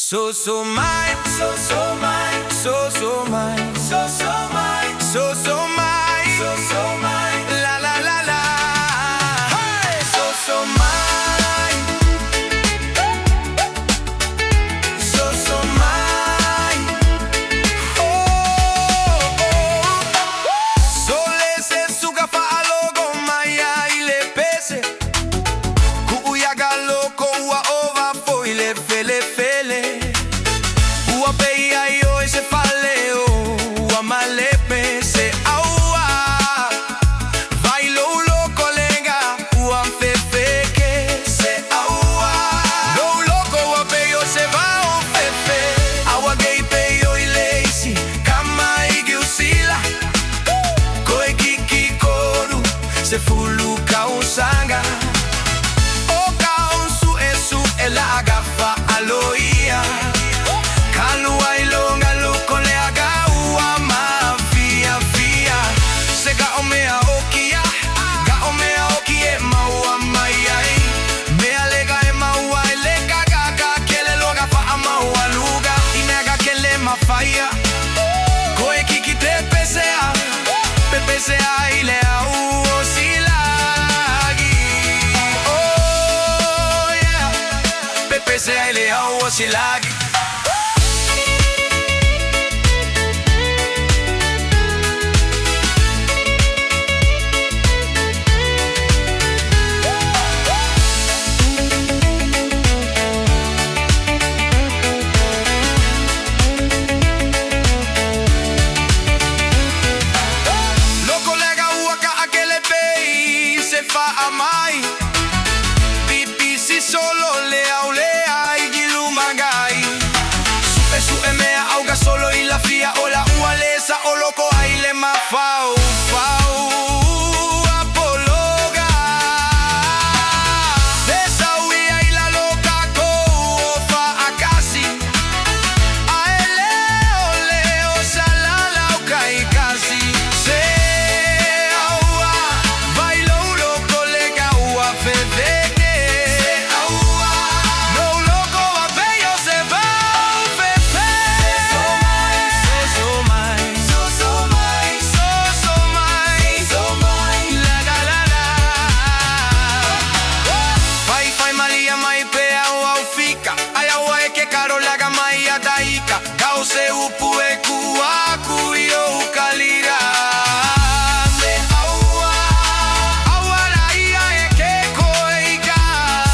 So mine, so mine, so mine, so mine, so mine, so mine, la la la la. Hey, so mine, so mine. Oh, oh. Sole se suga fa alogo maya ile pese. Kuya galo ko wa ova foi le fele fele. Ua peia yo se faleo, ua malepe se aua. Vai lo colega, ua fefe se aua. Lo ua peio se va o fefe. Aua gay peio i lazy, kama igi usila. Koe kiki koru, se fulu kausanga. O kaunsu esu ela agafa aloia. Kalua ilonga luko le agaua mafia fia. Se ga omea okia, ga omea okie maua maiai. Mea lega e maua e lega gaga kele loga fa a maua luga. Inega kele mafaya. Koe kiki te pesea, pepesea ile au osilagi. Oh yeah, pepesea ile au osilagi. Fa amai pipi si solo lea y gilu magai. Su emea auga solo y la fia o la ualesa o loco ahí le ma fau apologa. Desauia y la loca co fa acasi. A leo salala o kai casi. Kause upu e kuaku yo kalira. Me aua, aua la ia e ke koiga.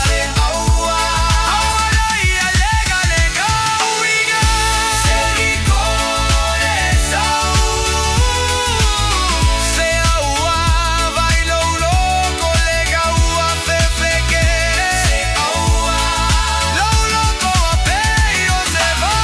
Me aua, aua la ia lega lega uiga. Se ricone sau. Se aua, vai lo lega ua fefe que. Se aua, lo loco a peio se va.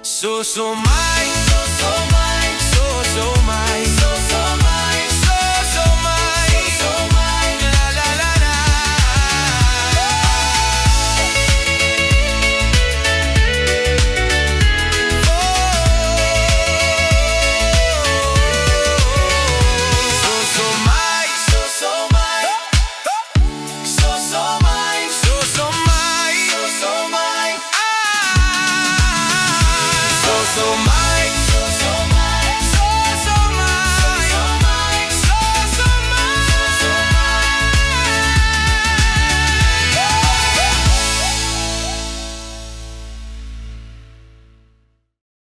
So mine, so mine, so mine, so mine, so mine, so mine, la la la la. So mine, so mine, so mine, so mine, so mine. So